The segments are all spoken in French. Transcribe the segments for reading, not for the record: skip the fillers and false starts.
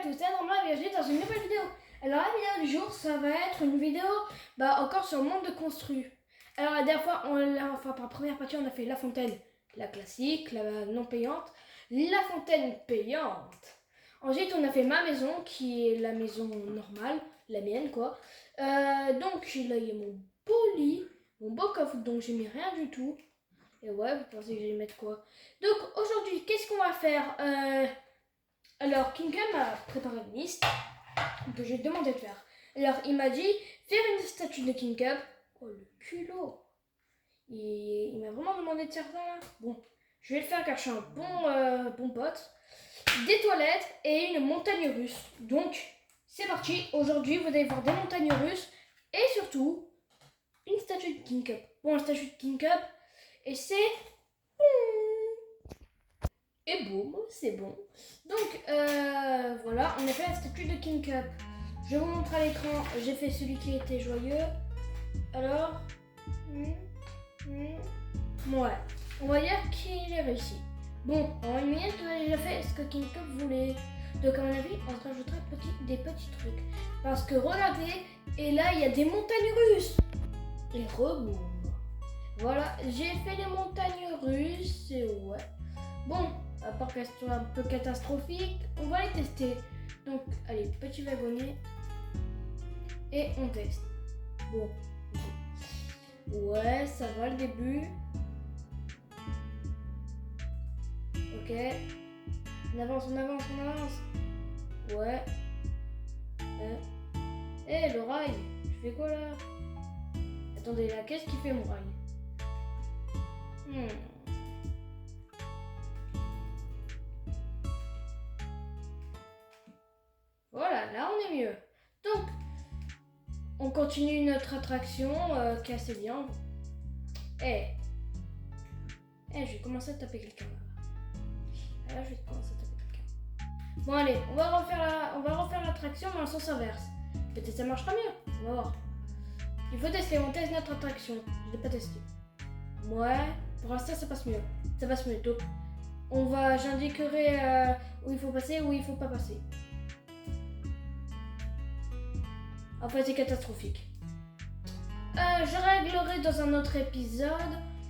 tous, c'est Norma, bienvenue dans une nouvelle vidéo. Alors la vidéo du jour, ça va être une vidéo encore sur le monde de construit. Alors la dernière fois, par la première partie, on a fait la fontaine, la classique, la non payante, la fontaine payante. Ensuite, on a fait ma maison, qui est la maison normale, la mienne quoi. Donc là, il y a mon beau lit, mon beau coffre, donc j'ai mis rien du tout. Et ouais, vous pensez que je vais mettre quoi? Donc aujourd'hui, qu'est-ce qu'on va faire? Alors, Kinka m'a préparé une liste que j'ai demandé de faire. Alors, il m'a dit, faire une statue de King Cup. Oh, le culot. Il m'a vraiment demandé de faire ça, là. Bon, je vais le faire car je suis un bon pote. Des toilettes et une montagne russe. Donc, c'est parti. Aujourd'hui, vous allez voir des montagnes russes et surtout, une statue de King Cup. Bon, la statue de King Cup, et c'est... Et boum, c'est bon. Donc voilà, on a fait la statue de King Cup. Je vous montre à l'écran, j'ai fait celui qui était joyeux. Alors, ouais, on va dire qu'il est réussi. Bon, en une minute, on a déjà fait ce que King Cup voulait. Donc à mon avis, on se rajoutera des petits trucs. Parce que regardez, et là il y a des montagnes russes. Et reboum. Voilà, j'ai fait les montagnes russes et ouais. Bon, à part qu'elles soient un peu catastrophiques, on va les tester. Donc, allez, petit wagonnet. Et on teste. Bon. Ouais, ça va le début. Ok. On avance. Ouais. Le rail. Je fais quoi là? Attendez, là, qu'est-ce qui fait mon rail? Voilà, là on est mieux. Donc, on continue notre attraction qui est assez bien. Je vais commencer à taper quelqu'un là. Je vais commencer à taper quelqu'un. Bon allez, on va refaire l'attraction mais en sens inverse. Peut-être ça marchera mieux, on va voir. Il faut tester, on teste notre attraction. Je l'ai pas testé. Ouais, pour l'instant ça passe mieux. Ça passe mieux. Donc, j'indiquerai où il faut passer, où il faut pas passer. Enfin, c'est catastrophique. Je réglerai dans un autre épisode.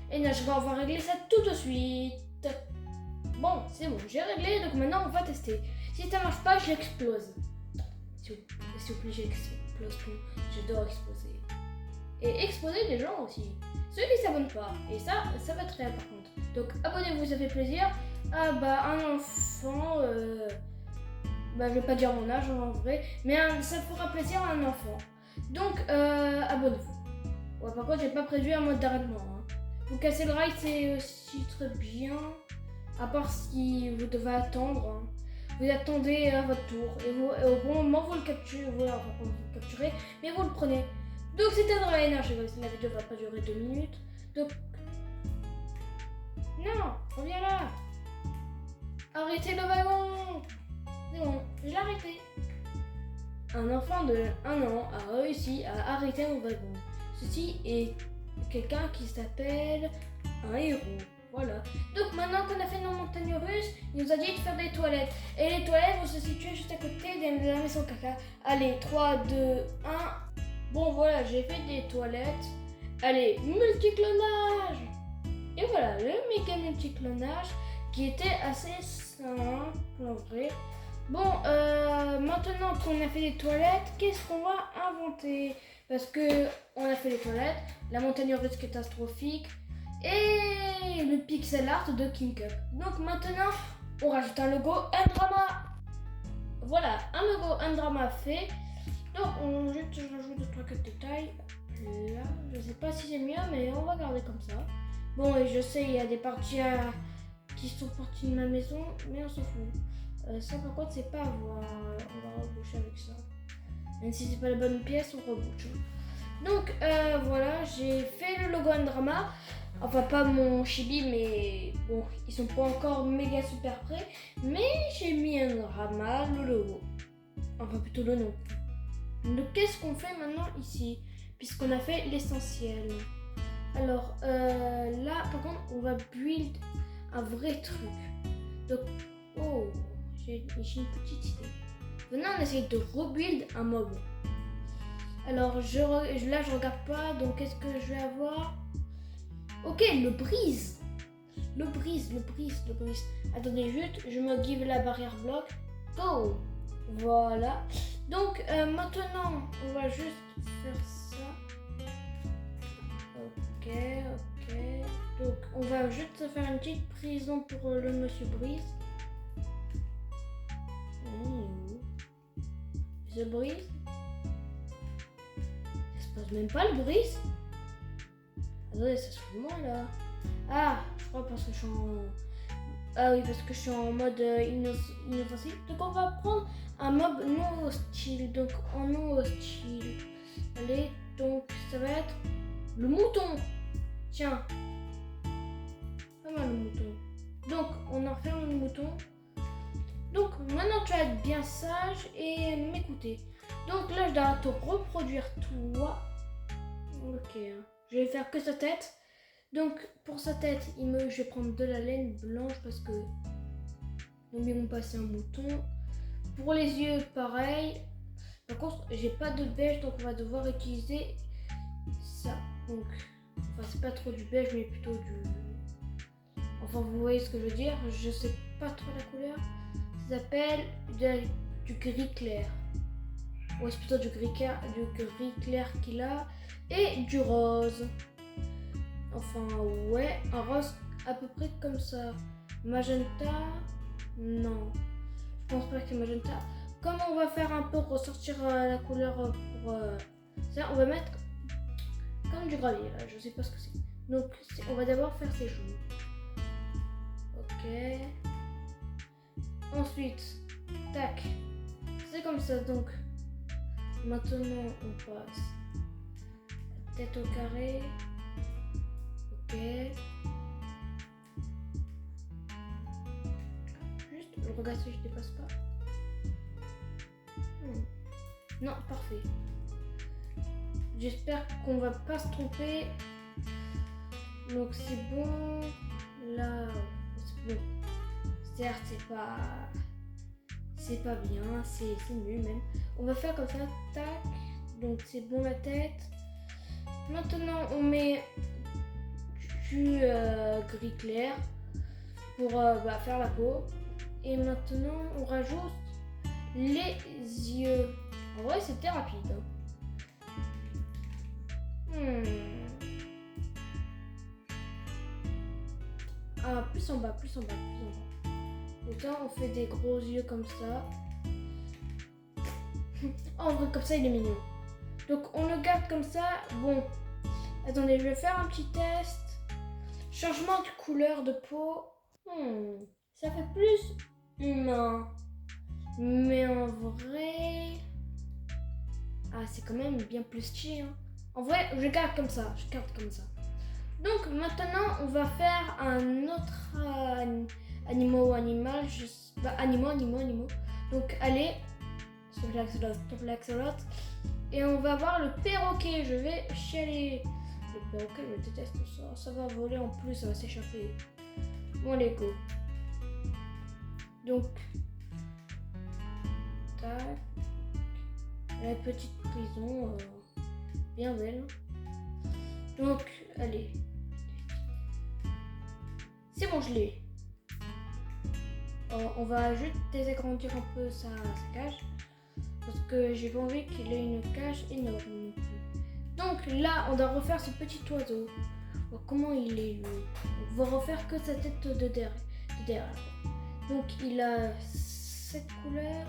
Et là, on va régler ça tout de suite. Bon, c'est bon, j'ai réglé. Donc maintenant, on va tester. Si ça marche pas, je l'explose. S'il vous plaît, j'explose tout. J'adore exploser. Et exploser des gens aussi. Ceux qui s'abonnent pas. Et ça va être réel par contre. Donc, abonnez-vous, ça fait plaisir. Un enfant... je vais pas dire mon âge en vrai, mais ça fera plaisir à un enfant. Donc, abonnez-vous. Ouais, par contre, j'ai pas prévu un mode d'arrêtement. Vous cassez le rail, c'est aussi très bien. À part si vous devez attendre. Vous attendez à votre tour. Et au bon moment, vous le capturez. Voilà, enfin, vous le capturez, mais vous le prenez. Donc, c'était dans la énergie. La vidéo va pas durer 2 minutes. Donc, non, reviens là. Arrêtez le wagon. C'est bon, je l'ai arrêté. Un enfant de 1 an a réussi à arrêter mon wagon. Ceci est quelqu'un qui s'appelle un héros. Voilà. Donc maintenant qu'on a fait nos montagnes russes, il nous a dit de faire des toilettes. Et les toilettes vont se situer juste à côté de la maison caca. Allez, 3, 2, 1. Bon voilà, j'ai fait des toilettes. Allez, multiclonage. Et voilà, le méga multiclonage qui était assez simple en vrai. Bon, maintenant qu'on a fait les toilettes, qu'est-ce qu'on va inventer? Parce que on a fait les toilettes, la montagne russe catastrophique et le pixel art de King Cup. Donc maintenant, on rajoute un logo N-Drama. Voilà, un logo N-Drama fait. Donc on rajoute 2-3 détails. Là, je sais pas si c'est mieux, mais on va garder comme ça. Bon, et je sais, il y a des parties qui sont parties de ma maison, mais on s'en fout. Ça par contre c'est pas à voir, on va reboucher avec ça. Même si c'est pas la bonne pièce, on rebouche. Donc voilà, j'ai fait le logo N-Drama. Enfin pas mon chibi, mais bon, ils sont pas encore méga super prêts. Mais j'ai mis N-Drama, le logo. Enfin plutôt le nom. Donc qu'est-ce qu'on fait maintenant ici? Puisqu'on a fait l'essentiel. Alors là par contre on va build un vrai truc. Donc j'ai une petite idée. Maintenant, on essaye de rebuild un mob. Alors, là, je regarde pas. Donc, qu'est-ce que je vais avoir? Ok, le brise. Le brise. Attendez, juste, je me give la barrière bloc. Go. Voilà. Donc, maintenant, on va juste faire ça. Ok. Donc, on va juste faire une petite prison pour le monsieur Brise. The Brise. Ça se passe même pas le Brise. Attendez, ça se fout de moi là. Ah, je crois parce que je suis en... Ah oui, parce que je suis en mode inoffensif. Donc on va prendre un mob non hostile. Donc en non hostile. Allez, donc ça va être le mouton. Tiens. Pas mal le mouton. Donc on enferme le mouton. Donc maintenant tu vas être bien sage et m'écouter. Donc là je dois te reproduire toi. Ok. Je vais faire que sa tête. Donc pour sa tête, je vais prendre de la laine blanche parce que n'oublions pas c'est un mouton. Pour les yeux, pareil. Par contre, j'ai pas de beige, donc on va devoir utiliser ça. Donc, enfin c'est pas trop du beige, mais plutôt du... Enfin vous voyez ce que je veux dire. Je sais pas trop la couleur. Ça s'appelle du gris clair. Ouais, c'est plutôt du gris clair qu'il a. Et du rose. Enfin, ouais, un rose à peu près comme ça. Magenta, non. Je pense pas que c'est magenta. Comme on va faire un peu ressortir la couleur pour ça, on va mettre comme du gravier là, je sais pas ce que c'est. Donc, on va d'abord faire ces jaunes. Ok. Ensuite, tac. C'est comme ça, donc. Maintenant, on passe la tête au carré. Ok. Juste, je regarde si je dépasse pas. Non, parfait. J'espère qu'on va pas se tromper. Donc c'est bon. Là, c'est bon. Certes, c'est pas bien, c'est nul même. On va faire comme ça, tac. Donc c'est bon la tête. Maintenant, on met du gris clair pour faire la peau. Et maintenant, on rajoute les yeux. En vrai, c'était rapide. Ah, plus en bas. Autant on fait des gros yeux comme ça. En vrai, comme ça, il est mignon. Donc, on le garde comme ça. Bon, attendez, je vais faire un petit test. Changement de couleur de peau. Ça fait plus humain. Mais en vrai... Ah, c'est quand même bien plus stylé. Hein. En vrai, je garde comme ça. Donc, maintenant, on va faire un autre animal. Animaux. Donc, allez. Stop l'axolote. Et on va voir le perroquet. Je vais chialer. Le perroquet, je déteste ça. Ça va voler en plus, ça va s'échapper. Bon, allez, go. Donc, tac. La petite prison, bien belle. Donc, allez. C'est bon, je l'ai. On va juste désagrandir un peu sa cage. Parce que j'ai pas envie qu'il ait une cage énorme non plus. Donc là, on doit refaire ce petit oiseau. Oh, comment il est lui? On va refaire que sa tête de derrière. Donc il a cette couleur.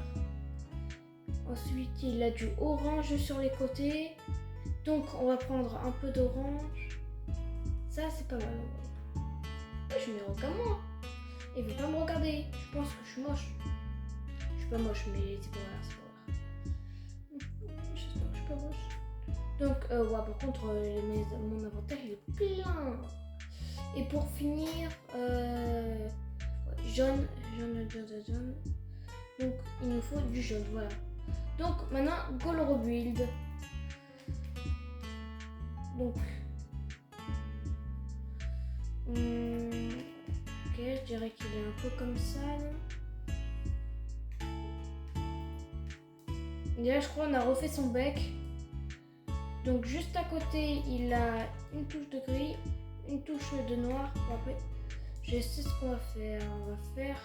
Ensuite, il a du orange sur les côtés. Donc on va prendre un peu d'orange. Ça, c'est pas mal. Je suis comment? Il veut pas me regarder. Je pense que je suis moche. Je suis pas moche, mais c'est pas grave. J'espère que je suis pas moche. Donc, ouais, par contre, mon inventaire il est plein. Et pour finir, jaune. Donc, il nous faut du jaune, voilà. Donc, maintenant, go le rebuild. Donc, ok, je dirais qu'il est un peu comme ça. Là. Et là, je crois, on a refait son bec. Donc, juste à côté, il a une touche de gris, une touche de noir. Après, je sais ce qu'on va faire. On va faire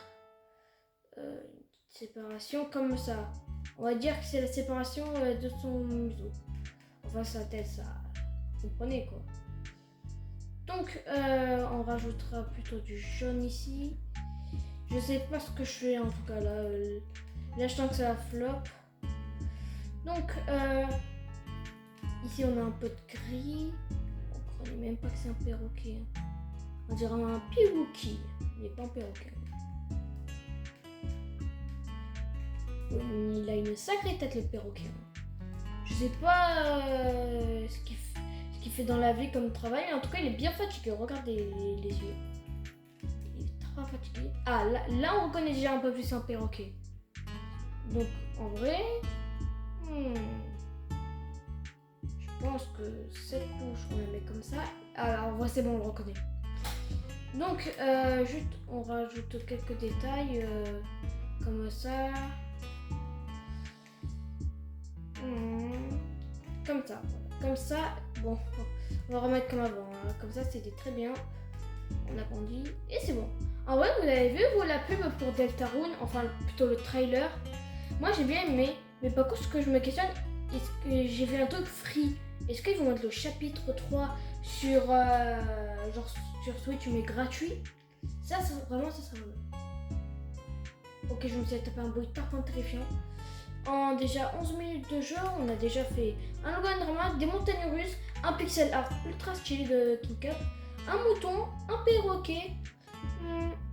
une séparation comme ça. On va dire que c'est la séparation de son museau. Enfin, sa tête, ça. Vous comprenez quoi. Donc, on rajoutera plutôt du jaune ici. Je sais pas ce que je fais en tout cas là. Là, je sens que ça flop. Donc, ici, on a un peu de gris. On ne croit même pas que c'est un perroquet. On dirait un pirouki. Il n'est pas un perroquet. Il a une sacrée tête, le perroquet. Je sais pas ce qu'il fait dans la vie comme travail. En tout cas, il est bien fatigué. Regardez les yeux. Il est très fatigué. Ah, là, on reconnaît déjà un peu plus un perroquet. Donc, en vrai... je pense que cette touche, on la met comme ça. Alors, en vrai, c'est bon, on le reconnaît. Donc, juste, on rajoute quelques détails comme ça. Comme ça. Comme ça, bon, on va remettre comme avant. Hein. Comme ça, c'était très bien. On agrandit et c'est bon. En vrai, vous avez vu la pub pour Deltarune, enfin plutôt le trailer. Moi, j'ai bien aimé. Mais par contre, ce que je me questionne, est-ce que j'ai vu un truc free? Est-ce qu'ils vont mettre le chapitre 3 sur, genre sur Switch mais gratuit? Ça vraiment, ça serait vraiment. Ok, je me suis tapé un bruit tarpin terrifiant. En déjà 11 minutes de jeu, on a déjà fait un logo drama, des montagnes russes, un pixel art ultra stylé de King Cup, un mouton, un perroquet.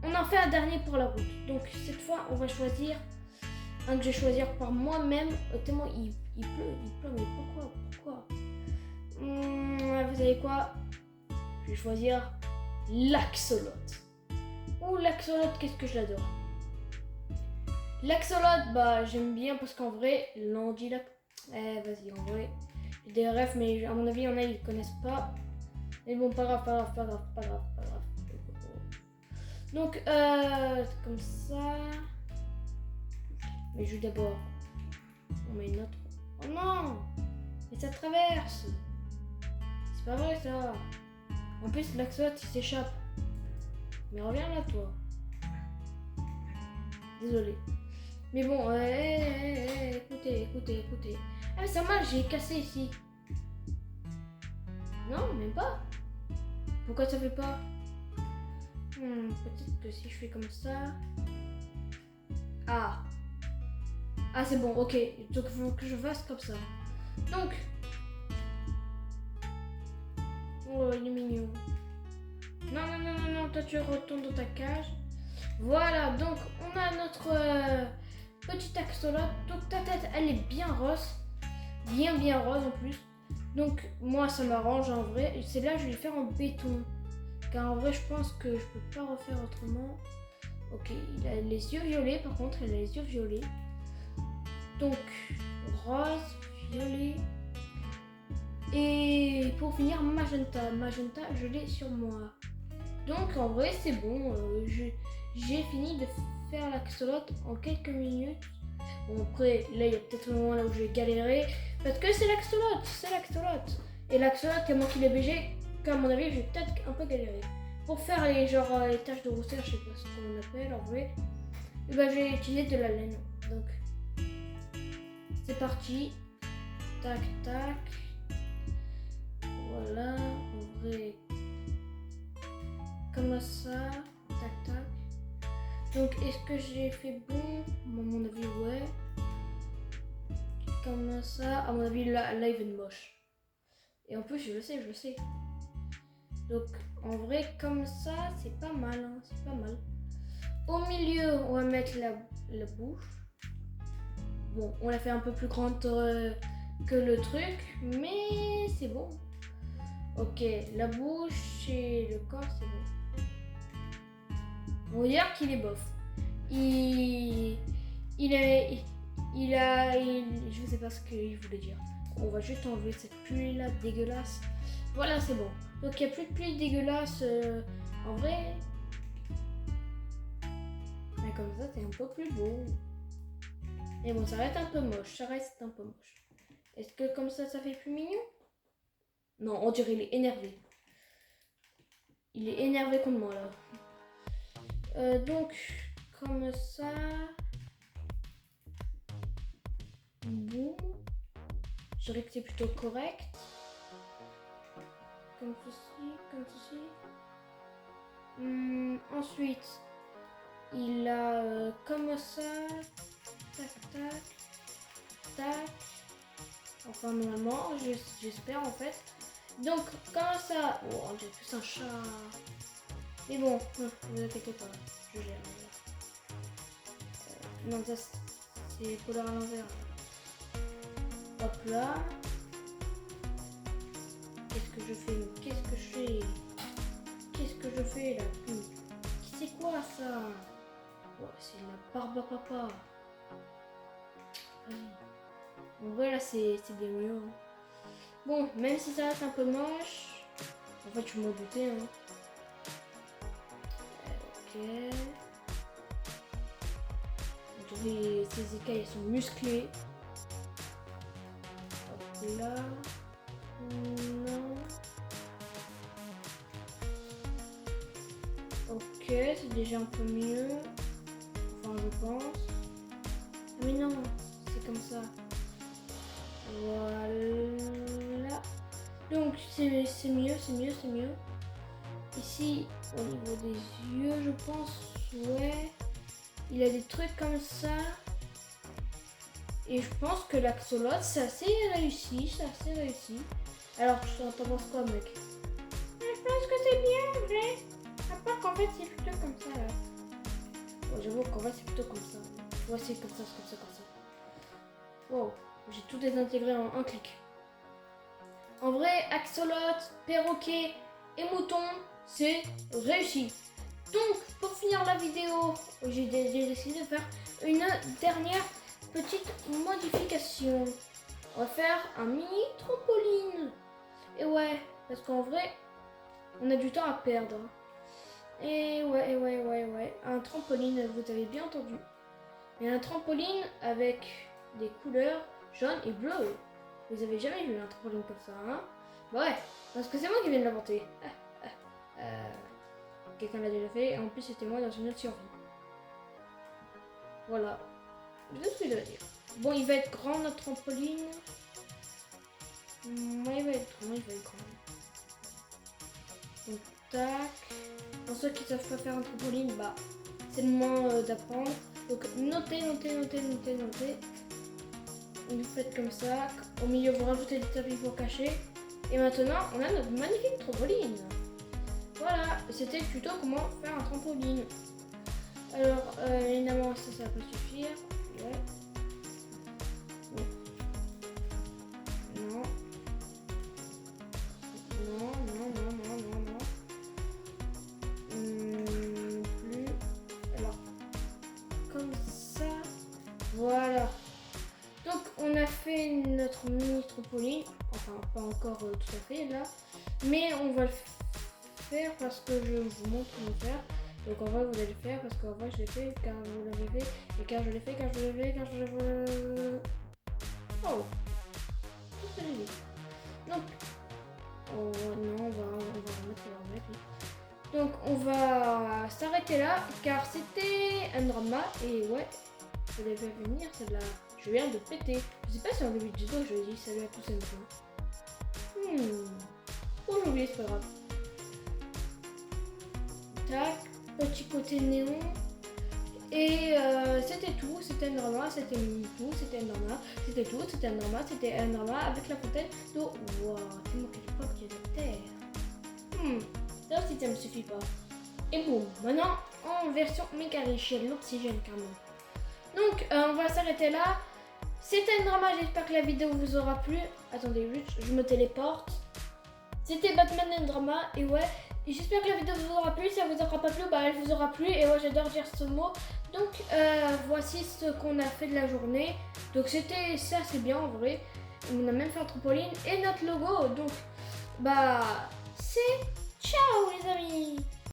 On en fait un dernier pour la route. Donc cette fois, on va choisir un que je vais choisir par moi-même. Tellement il pleut, mais pourquoi vous savez quoi? Je vais choisir l'axolote. L'axolote, qu'est-ce que je l'adore. L'axolote, bah j'aime bien parce qu'en vrai, l'andilac... vas-y, en vrai, j'ai des refs, mais à mon avis, il y en a, ils connaissent pas. Mais bon, pas grave. Donc, comme ça... Mais je d'abord, on met une autre. Oh non! Mais ça traverse! C'est pas vrai ça! En plus, l'axolote, il s'échappe. Mais reviens là, toi. Désolé. Mais bon, écoutez. Ah, mais ça marche, j'ai cassé ici. Non, même pas. Pourquoi ça fait pas? Peut-être que si je fais comme ça... Ah, c'est bon, ok. Donc, il faut que je fasse comme ça. Donc... Oh, il est mignon. Non, toi, tu retournes dans ta cage. Voilà, donc, on a notre... petit axolote, donc ta tête elle est bien rose, bien rose en plus. Donc moi ça m'arrange en vrai. C'est là je vais le faire en béton, car en vrai je pense que je peux pas refaire autrement. Ok, il a les yeux violets par contre, il a les yeux violets. Donc rose, violet et pour finir magenta, je l'ai sur moi. Donc en vrai c'est bon, j'ai fini de faire l'axolote en quelques minutes. Bon après là il y a peut-être un moment là où je vais galérer parce que c'est l'axolote. Et l'axolote c'est moi qui l'ai BG, qu'à mon avis je vais peut-être un peu galérer. Pour faire les les taches de rousseur, je sais pas ce qu'on appelle en vrai, et ben je vais utiliser de la laine. Donc c'est parti. Tac. Voilà, en vrai. Comme ça. Tac. Donc, est-ce que j'ai fait bon? À mon avis, ouais. Comme ça. À mon avis, là il va être moche. Et en plus, je le sais. Donc, en vrai, comme ça, c'est pas mal. Hein, c'est pas mal. Au milieu, on va mettre la bouche. Bon, on l'a fait un peu plus grande que le truc. Mais c'est bon. Ok, la bouche et le corps, c'est bon. On va dire qu'il est bof. Je sais pas ce qu'il voulait dire. On va juste enlever cette pluie là dégueulasse. Voilà, c'est bon. Donc il n'y a plus de pluie dégueulasse en vrai. Mais comme ça, c'est un peu plus beau. Mais bon, ça reste un peu moche. Ça reste un peu moche. Est-ce que comme ça fait plus mignon? Non, on dirait il est énervé. Il est énervé contre moi là. Donc, comme ça. Boum. Je dirais que c'est plutôt correct. Comme ceci, comme ceci. Ensuite, il a comme ça. Tac, tac, tac. Enfin, normalement, j'espère en fait. Donc, comme ça. Oh, on dirait plus un chat. Mais bon, ne vous inquiétez pas. Je gère. Non, ça c'est couleur à l'envers. Hop là. Qu'est-ce que je fais? Qu'est-ce que je fais? Qu'est-ce que je fais là? C'est quoi ça? Oh, c'est la barbe à papa. En vrai là c'est des mieux. Bon, même si ça reste un peu moche. En fait je m'en doutais hein. Ok. Ces écailles sont musclées. Hop là. Non. Ok, c'est déjà un peu mieux. Enfin, je pense. Ah, mais non, c'est comme ça. Voilà. Donc, c'est mieux, c'est mieux, c'est mieux. Ici, au niveau des yeux, je pense, ouais. Il a des trucs comme ça. Et je pense que l'axolotl, c'est assez réussi, Alors, t'en penses quoi, mec? Je pense que c'est bien, vrai. À part qu'en fait, c'est plutôt comme ça, là. Bon, j'avoue qu'en fait, c'est plutôt comme ça. Ouais, c'est comme ça, comme ça. Wow, j'ai tout désintégré en un clic. En vrai, axolotl, perroquet et mouton, c'est réussi. Donc, pour finir la vidéo, j'ai décidé de faire une dernière petite modification. On va faire un mini trampoline. Et ouais, parce qu'en vrai, on a du temps à perdre. Et ouais. Un trampoline, vous avez bien entendu. Et un trampoline avec des couleurs jaune et bleu. Vous avez jamais vu un trampoline comme ça, hein? Bah ouais, parce que c'est moi qui viens de l'inventer. Quelqu'un l'a déjà fait, et en plus c'était moi dans une autre survie. Voilà. C'est ce que je veux dire. Bon, il va être grand notre trampoline. Ouais, il va être grand. Donc, tac. Pour ceux qui savent pas faire un trampoline, bah, c'est le moment d'apprendre. Donc, notez. Vous faites comme ça. Au milieu, vous rajoutez des tapis pour cacher. Et maintenant, on a notre magnifique trampoline. Voilà, c'était le tuto comment faire un trampoline. Alors, évidemment, ça va pas suffire. Ouais. Non. Plus. Alors, comme ça. Voilà. Donc, on a fait notre mini trampoline. Enfin, pas encore tout à fait là. Mais on va le faire parce que je vous montre comment faire. Donc en vrai vous allez le faire parce qu'en vrai je l'ai fait car vous l'avez fait et car je l'ai fait. Oh, qu'est-ce que j'ai dit? Donc, oh non, on va remettre. Donc on va s'arrêter là car c'était un drama et ouais, ça devait venir celle-là. Je viens de péter. Je sais pas si en début de vidéo je dis salut à tous et à tous. Oh j'ai oublié, c'est pas grave. Tac. Petit côté néon et c'était tout, c'était un drama, c'était tout, c'était un drama, c'était tout, c'était un drama, c'était un drama avec la fontaine d'eau. Waouh, tellement qu'elle est pas qu'il y a de terre. Ça aussi ça me suffit pas. Et bon, maintenant en version méga riche, il y a de l'oxygène carrément. Donc on va s'arrêter là. C'était un drama, j'espère que la vidéo vous aura plu. Attendez, juste je me téléporte. C'était Batman and Drama et ouais. Et j'espère que la vidéo vous aura plu. Si elle vous aura pas plu, bah elle vous aura plu. Et moi j'adore dire ce mot. Donc voici ce qu'on a fait de la journée. Donc c'était ça, c'est bien en vrai. On a même fait un trampoline et notre logo. Donc bah c'est ciao les amis.